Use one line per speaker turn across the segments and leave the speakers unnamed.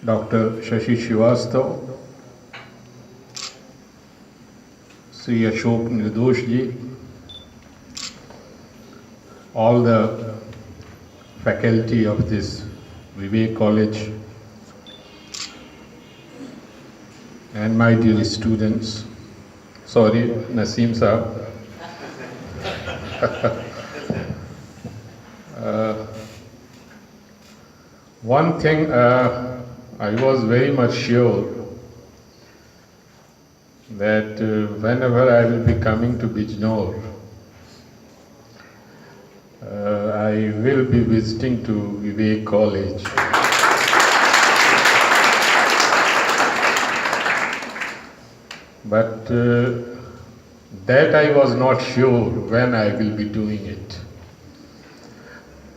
Dr. Shashi Srivastav, Sri Ashok Nirdosh ji, all the faculty of this Vivek College, and my dear students. Sorry, Naseem Saab. One thing I was very much sure that whenever I will be coming to Bijnor, I will be visiting to Vivek College. But that I was not sure when I will be doing it.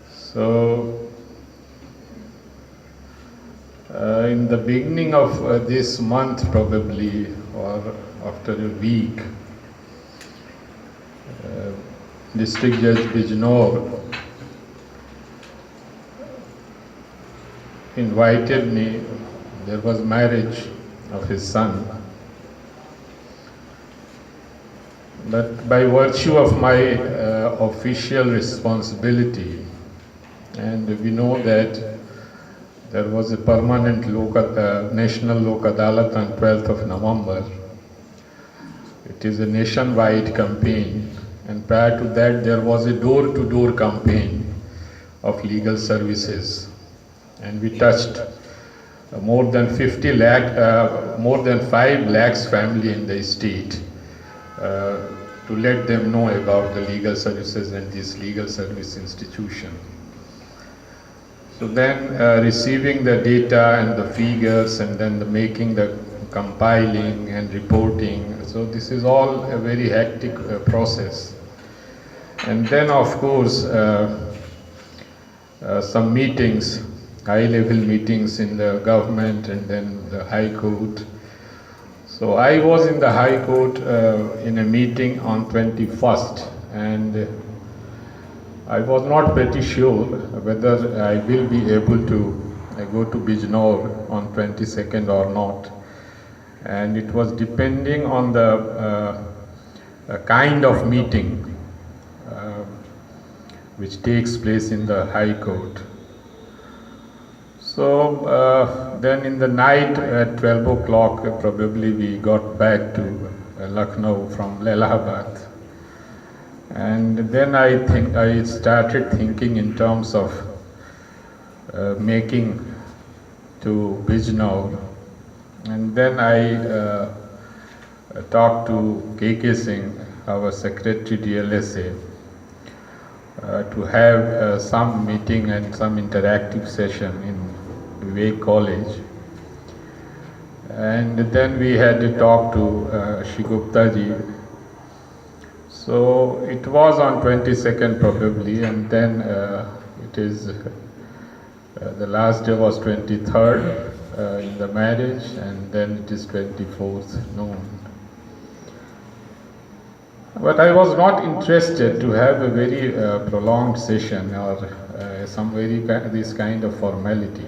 So in the beginning of this month probably, or after a week, District Judge Bijnor invited me. There was marriage of his son. But by virtue of my official responsibility, and we know that there was a permanent national Lok Adalat on 12th of November. It is a nationwide campaign, and prior to that there was a door-to-door campaign of legal services, and we touched more than 5 lakhs family in the state to let them know about the legal services and this legal service institution. So then receiving the data and the figures, and then making the compiling and reporting. So this is all a very hectic process. And then of course some meetings, high-level meetings in the government and then the High Court. So I was in the High Court in a meeting on 21st, and I was not pretty sure whether I will be able to go to Bijnor on 22nd or not. And it was depending on the kind of meeting which takes place in the High Court. So then in the night at 12 o'clock, probably we got back to Lucknow from Allahabad. And then I started thinking in terms of making to Bijnor. And then I talked to K.K. Singh, our secretary DLSA, to have some meeting and some interactive session in Vivek College. And then we had a talk to Shri Gupta ji. So it was on 22nd probably, and then it is the last day was 23rd in the marriage, and then it is 24th noon. But I was not interested to have a very prolonged session or this kind of formality.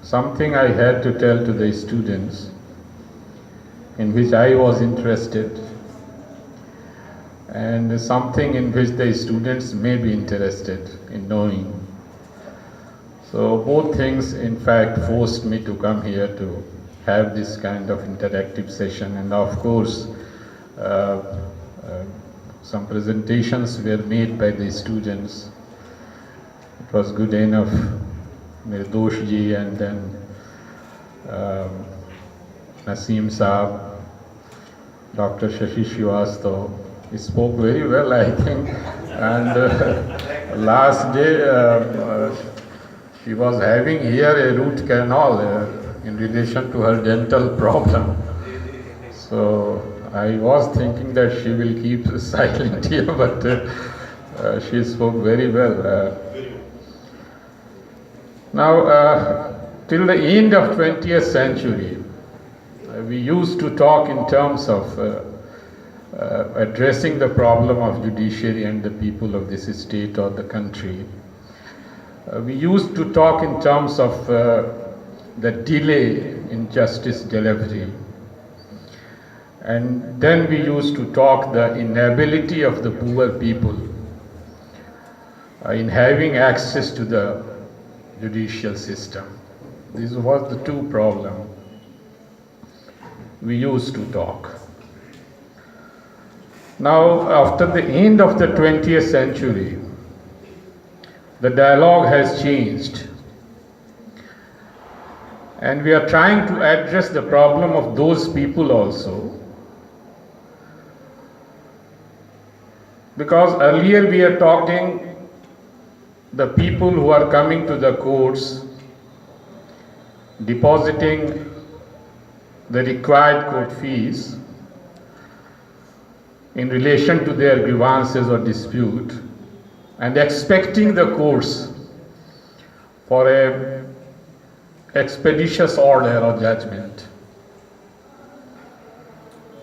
Something I had to tell to the students in which I was interested, and something in which the students may be interested in knowing. So both things in fact forced me to come here to have this kind of interactive session. And of course some presentations were made by the students. It was good enough. Nirdosh ji and then Naseem Saab, Dr. Shashi Srivastav spoke very well, I think. And last day she was having here a root canal in relation to her dental problem. So I was thinking that she will keep silent here, but she spoke very well. Now, till the end of 20th century, we used to talk in terms of addressing the problem of judiciary and the people of this state or the country We used to talk in terms of the delay in justice delivery. And then we used to talk the inability of the poor people in having access to the judicial system. This was the two problems we used to talk. Now, after the end of the 20th century, the dialogue has changed. And we are trying to address the problem of those people also. Because earlier we are talking the people who are coming to the courts, depositing the required court fees in relation to their grievances or dispute, and expecting the courts for a expeditious order or judgment.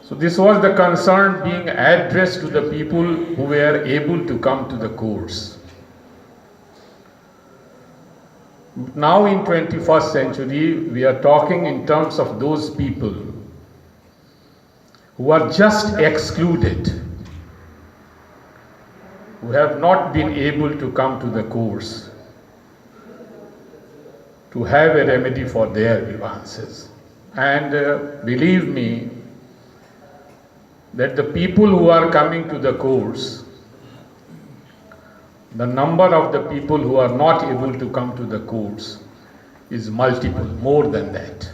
So this was the concern being addressed to the people who were able to come to the courts. Now in 21st century, we are talking in terms of those people who are just excluded, who have not been able to come to the courts to have a remedy for their grievances. And believe me, that the people who are coming to the courts, the number of the people who are not able to come to the courts is multiple, more than that.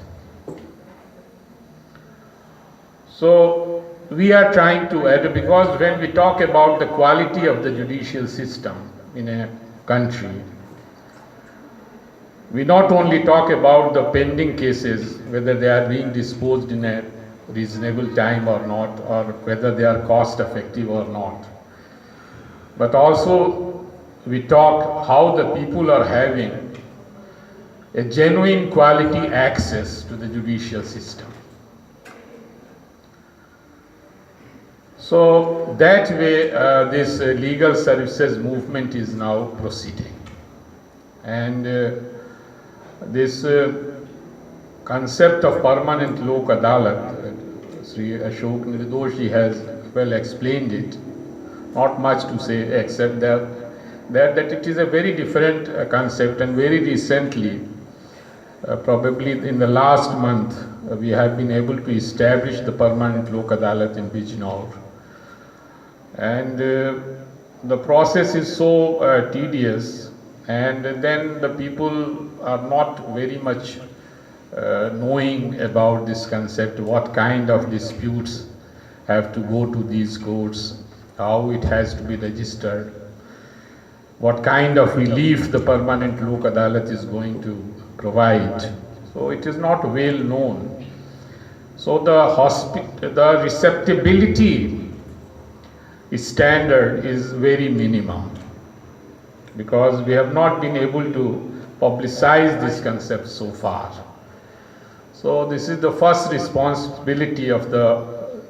So we are trying to add, because when we talk about the quality of the judicial system in a country, we not only talk about the pending cases, whether they are being disposed in a reasonable time or not, or whether they are cost effective or not, but also we talk how the people are having a genuine quality access to the judicial system. So that way this legal services movement is now proceeding, and this concept of permanent Lok Adalat, Sri Ashok Nirdoshi has well explained it. Not much to say except that it is a very different concept, and very recently, probably in the last month, we have been able to establish the permanent Lok Adalat in Bijnor. And the process is so tedious, and then the people are not very much knowing about this concept, what kind of disputes have to go to these courts, how it has to be registered, what kind of relief the permanent Lok Adalat is going to provide. So it is not well known. So the receptibility standard is very minimum, because we have not been able to publicize this concept so far. So this is the first responsibility of the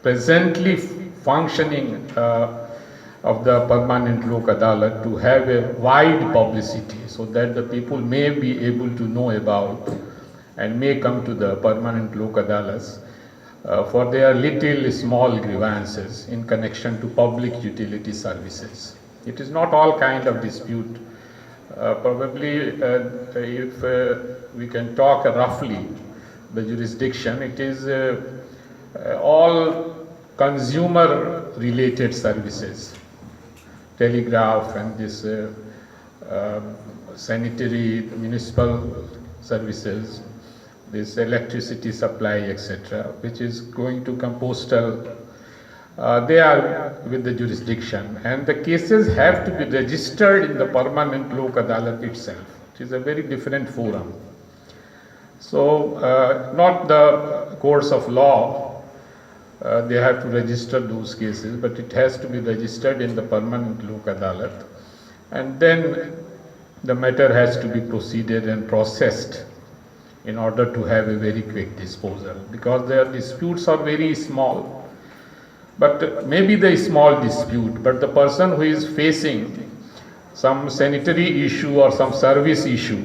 presently functioning of the permanent Lok Adalat, to have a wide publicity so that the people may be able to know about and may come to the permanent Lok Adalats for their little small grievances in connection to public utility services. It is not all kind of dispute. Probably if we can talk roughly the jurisdiction, it is all consumer related services, telegraph and this sanitary municipal services, this electricity supply, etc., which is going to come postal. They are with the jurisdiction, and the cases have to be registered in the permanent Lok Adalat itself. It is a very different forum. So not the courts of law, they have to register those cases, but it has to be registered in the permanent Lok Adalat, and then the matter has to be proceeded and processed in order to have a very quick disposal, because their disputes are very small. But maybe the small dispute, but the person who is facing some sanitary issue or some service issue,